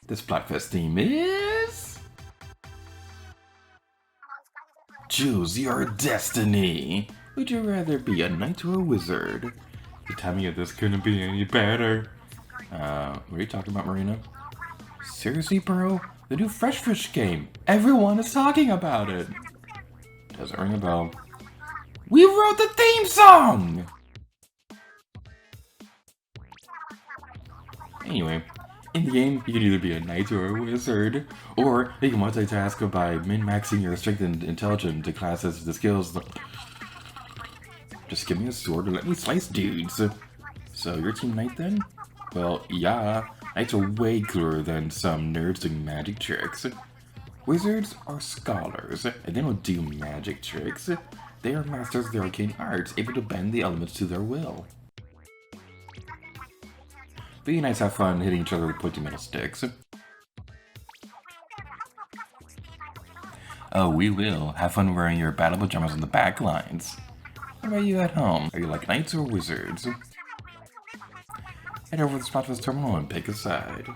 The Splatfest theme is... Choose your destiny. Would you rather be a knight or a wizard? You tell me if this couldn't be any better. What are you talking about, Marina? Seriously, bro? The new Fresh Fish game. Everyone is talking about it. Doesn't ring a bell. We wrote the theme song! Anyway, in the game, you can either be a knight or a wizard, or you can multitask by min-maxing your strength and intelligence to classes the skills. Just give me a sword and let me slice dudes. So, you're team knight then? Well, yeah, knights are way cooler than some nerds doing magic tricks. Wizards are scholars, and they don't do magic tricks. They are masters of the arcane arts, able to bend the elements to their will. The knights have fun hitting each other with pointy metal sticks. Oh, we will. Have fun wearing your battle pajamas on the back lines. What about you at home? Are you like knights or wizards? Head over to the Splatfest terminal and pick a side.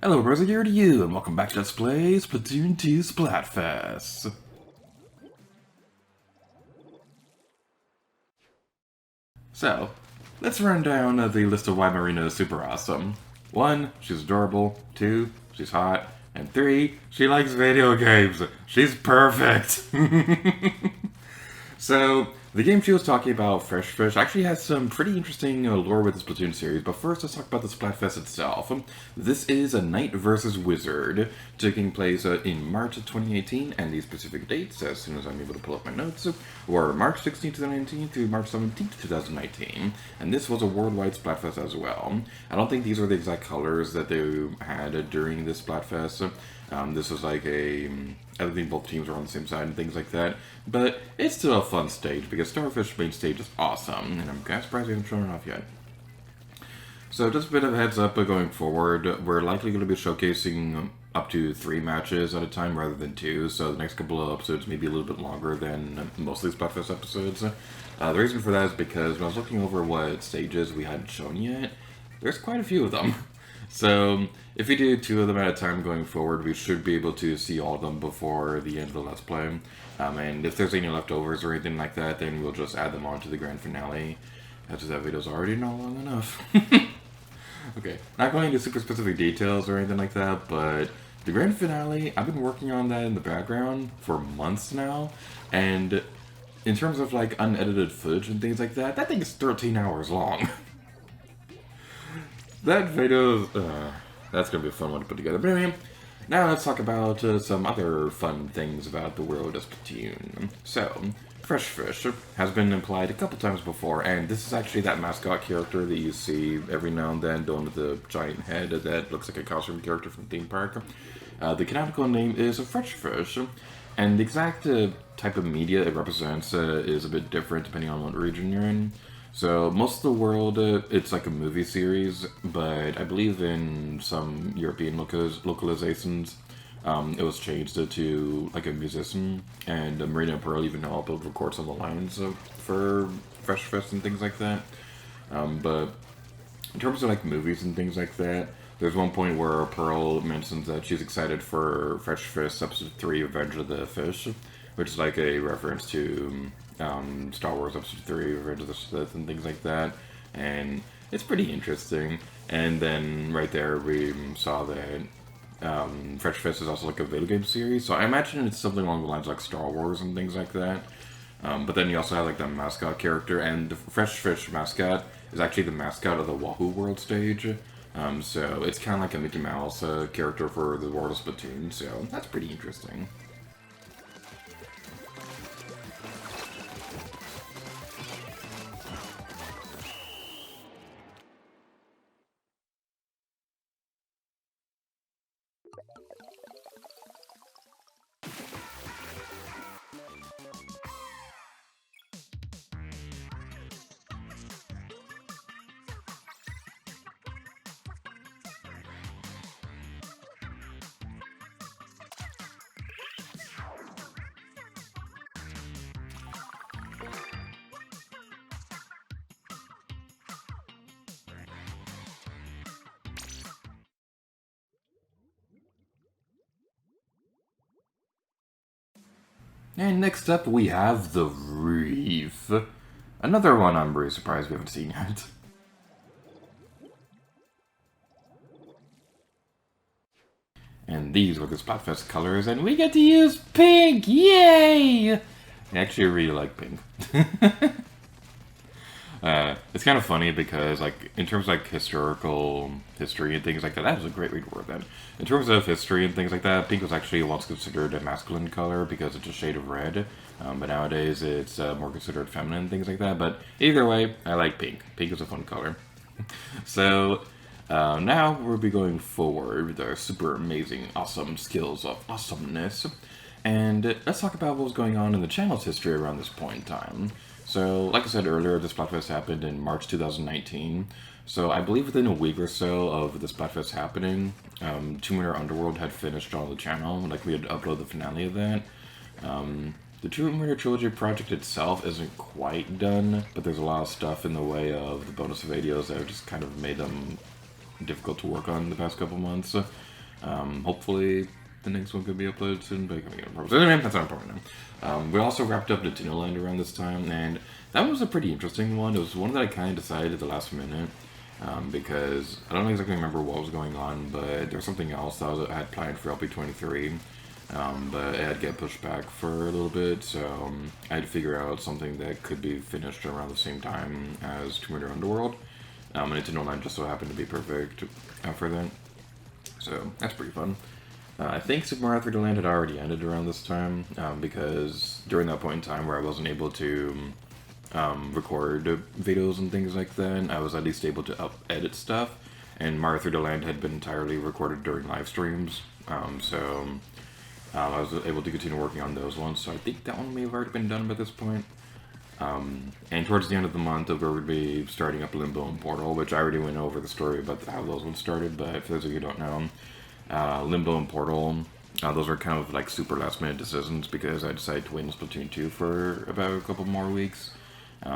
Hello, Rosa here to you, and welcome back to Let's Play Splatoon 2 Splatfest. So, let's run down the list of why Marina is super awesome. 1, she's adorable. 2, she's hot. And 3, she likes video games. She's perfect. So, the game she was talking about, Fresh Fish, actually has some pretty interesting lore with the Splatoon series, but first let's talk about the Splatfest itself. This is a knight versus wizard, taking place in March of 2018, and the specific dates, as soon as I'm able to pull up my notes, were March 16, 2019 through March 17, 2019, and this was a worldwide Splatfest as well. I don't think these are the exact colors that they had during this Splatfest. This was like I think both teams were on the same side and things like that. But it's still a fun stage because Starfish main stage is awesome, and I'm kind of surprised we haven't shown it off yet. So just a bit of a heads up going forward, we're likely going to be showcasing up to 3 matches at a time rather than 2, so the next couple of episodes may be a little bit longer than most of these Splatfest episodes. The reason for that is because when I was looking over what stages we hadn't shown yet, there's quite a few of them. So, if we do 2 of them at a time going forward, we should be able to see all of them before the end of the Let's Play. And if there's any leftovers or anything like that, then we'll just add them on to the grand finale. That's just that video's already not long enough. Okay, not going into super specific details or anything like that, but the grand finale, I've been working on that in the background for months now, and in terms of like unedited footage and things like that, that thing is 13 hours long. That video, that's going to be a fun one to put together. But anyway, now let's talk about some other fun things about the world of Splatoon. So, Fresh Fish has been implied a couple times before, and this is actually that mascot character that you see every now and then, the one with the giant head that looks like a costume character from the theme park. The canonical name is Fresh Fish, and the exact type of media it represents is a bit different depending on what region you're in. So, most of the world, it's like a movie series, but I believe in some European localizations, it was changed to like a musician, and Marina and Pearl even helped record some of the lines for Fresh Fest and things like that. But in terms of like movies and things like that, there's one point where Pearl mentions that she's excited for Fresh Fest Episode 3, Revenge of the Fish, which is like a reference to Star Wars Episode 3, Revenge of the Sith, and things like that. And it's pretty interesting. And then right there we saw that Fresh Fest is also like a video game series, so I imagine it's something along the lines of like Star Wars and things like that. But then you also have like the mascot character, and the Fresh Fish mascot is actually the mascot of the Wahoo World stage. So it's kind of like a Mickey Mouse character for the world of Splatoon, so that's pretty interesting. And next up we have the Reef. Another one I'm really surprised we haven't seen yet. And these were the Splatfest colors, and we get to use pink! Yay! I actually really like pink. It's kind of funny because, like, in terms of, like, historical history and things like that, that was a great read word then. In terms of history and things like that, pink was actually once considered a masculine color because it's a shade of red. But nowadays it's more considered feminine and things like that. But either way, I like pink. Pink is a fun color. So, now we'll be going forward with our super amazing, awesome skills of awesomeness. And let's talk about what was going on in the channel's history around this point in time. So, like I said earlier, the Splatfest happened in March 2019. So, I believe within a week or so of the Splatfest happening, Tomb Raider Underworld had finished on the channel. Like, we had uploaded the finale of that. The Tomb Raider Trilogy project itself isn't quite done, but there's a lot of stuff in the way of the bonus videos that have just kind of made them difficult to work on the past couple months. Hopefully, the next one could be uploaded soon, but anyway, that's not important now. We also wrapped up Nintendo Land around this time, and that was a pretty interesting one. It was one that I kind of decided at the last minute, because I don't exactly remember what was going on, but there's something else that I had planned for LP23, but it had to get pushed back for a little bit, so I had to figure out something that could be finished around the same time as Tomb Raider Underworld. And Nintendo Land just so happened to be perfect for that, so that's pretty fun. I think Super Mario 3D Land had already ended around this time, because during that point in time where I wasn't able to record videos and things like that, I was at least able to edit stuff, and Mario 3D Land had been entirely recorded during live streams, so I was able to continue working on those ones, so I think that one may have already been done by this point. And towards the end of the month, we're going to be starting up Limbo and Portal, which I already went over the story about how those ones started, but for those of you who don't know, Limbo and Portal, those were kind of like super last minute decisions because I decided to wait on Splatoon 2 for about a couple more weeks,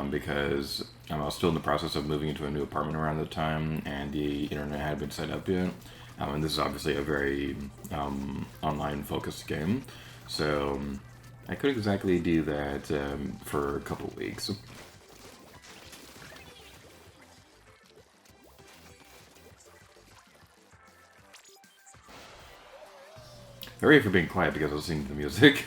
because I was still in the process of moving into a new apartment around the time, and the internet hadn't been set up yet. And this is obviously a very online focused game, so I couldn't exactly do that for a couple weeks. Sorry for being quiet because I was listening to the music.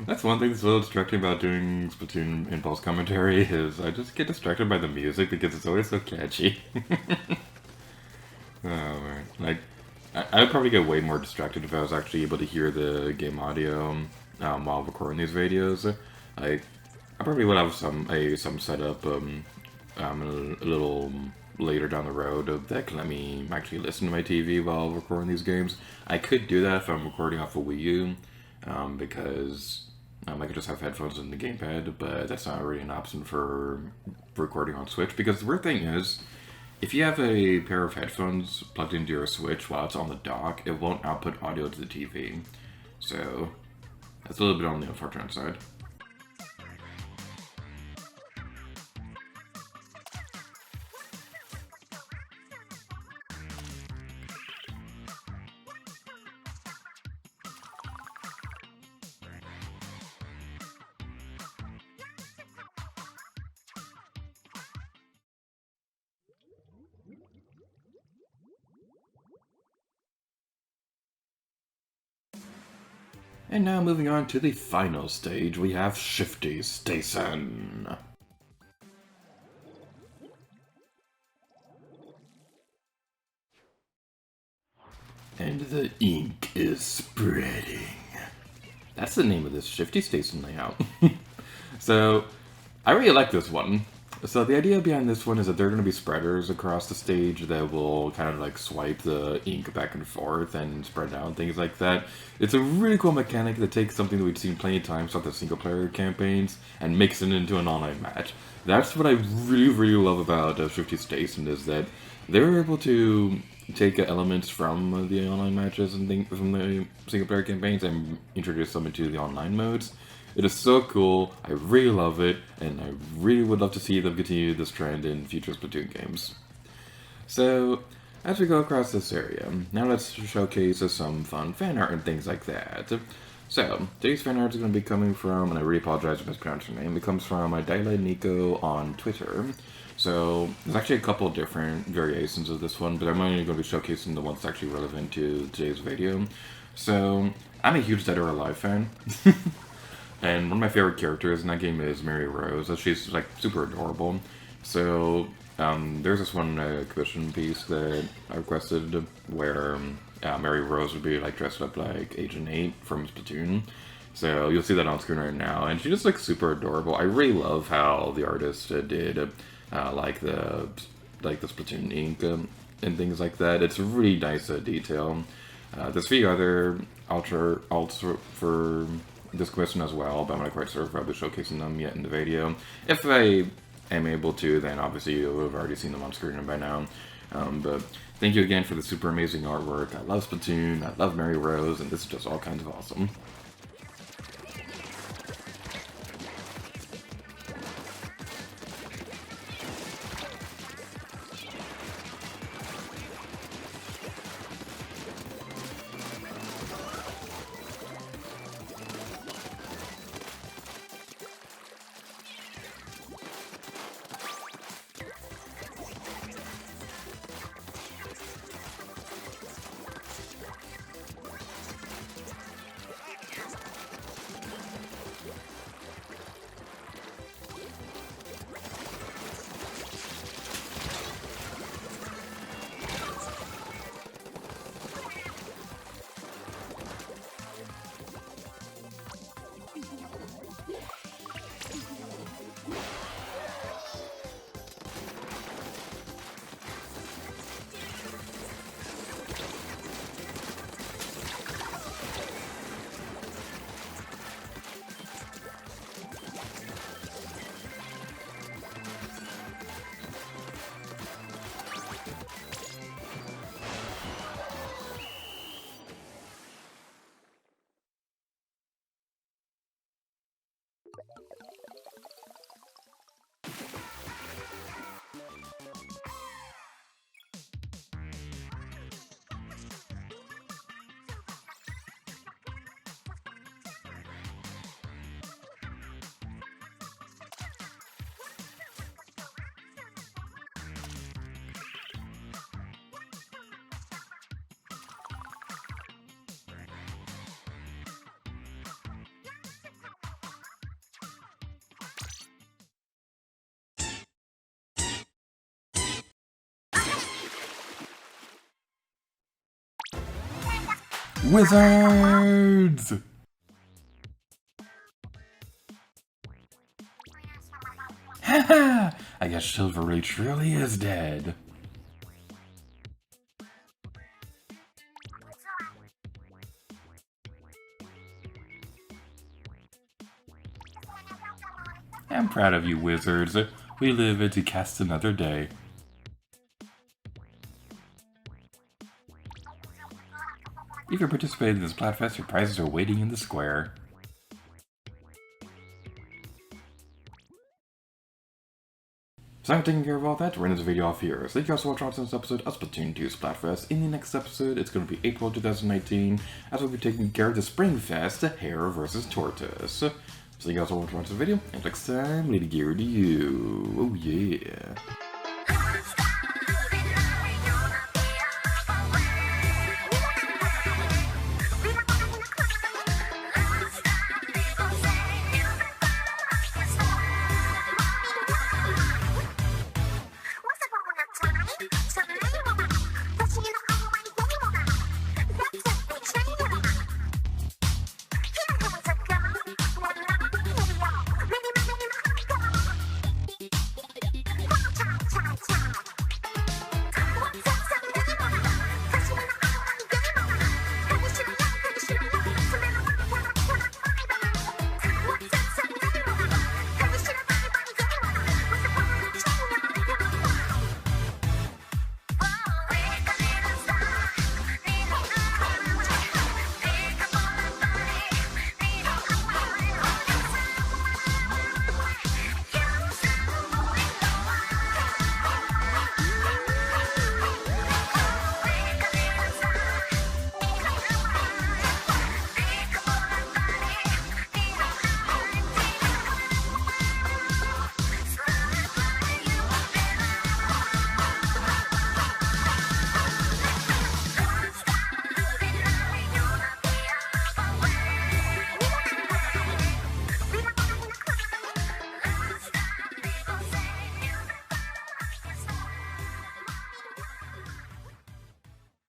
That's one thing that's a little distracting about doing Splatoon impulse commentary is I just get distracted by the music because it's always so catchy. Oh, man. Like, I would probably get way more distracted if I was actually able to hear the game audio while recording these videos. I probably would have some setup a little later down the road that can let me actually listen to my TV while recording these games. I could do that if I'm recording off a Wii U, because I could just have headphones in the gamepad, but that's not really an option for recording on Switch, because the weird thing is, if you have a pair of headphones plugged into your Switch while it's on the dock, it won't output audio to the TV. So, that's a little bit on the unfortunate side. And now moving on to the final stage, we have Shifty Station. And the ink is spreading. That's the name of this Shifty Station layout. So, I really like this one. So the idea behind this one is that there are going to be spreaders across the stage that will kind of like swipe the ink back and forth and spread out and things like that. It's a really cool mechanic that takes something that we've seen plenty of times on the single player campaigns and makes it into an online match. That's what I really, really love about Shifty Station, is that they're able to take elements from the online matches and things from the single player campaigns and introduce them into the online modes. It is so cool, I really love it, and I really would love to see them continue this trend in future Splatoon games. So, as we go across this area. Now let's showcase some fun fan art and things like that. So, today's fan art is going to be coming from, and I really apologize if I mispronounced your name, it comes from Daila Nico on Twitter. So, there's actually a couple different variations of this one, but I'm only going to be showcasing the ones actually relevant to today's video. So, I'm a huge Dead or Alive fan. And one of my favorite characters in that game is Mary Rose. She's like super adorable. So there's this one commission piece that I requested where Mary Rose would be like dressed up like Agent 8 from Splatoon. So you'll see that on screen right now, and she just looks super adorable. I really love how the artist did like the Splatoon ink and things like that. It's a really nice detail. There's a few other alts for this question as well, but I'm not quite sure if I'll be showcasing them yet in the video. If I am able to, then obviously you'll have already seen them on screen by now. But thank you again for the super amazing artwork. I love Splatoon, I love Mary Rose, and this is just all kinds of awesome. Wizards! Haha! I guess Chivalry truly is dead. I'm proud of you, Wizards. We live to cast another day. If you participated in this Splatfest, your prizes are waiting in the square. So I'm taking care of all that to end this video off here. So thank you guys for watching this episode of Splatoon 2 Splatfest. In the next episode, it's going to be April 2019, as we'll be taking care of the Spring Fest, Hare vs. Tortoise. So thank you guys for watching this video, and next time, Lady Gear to you. Oh yeah.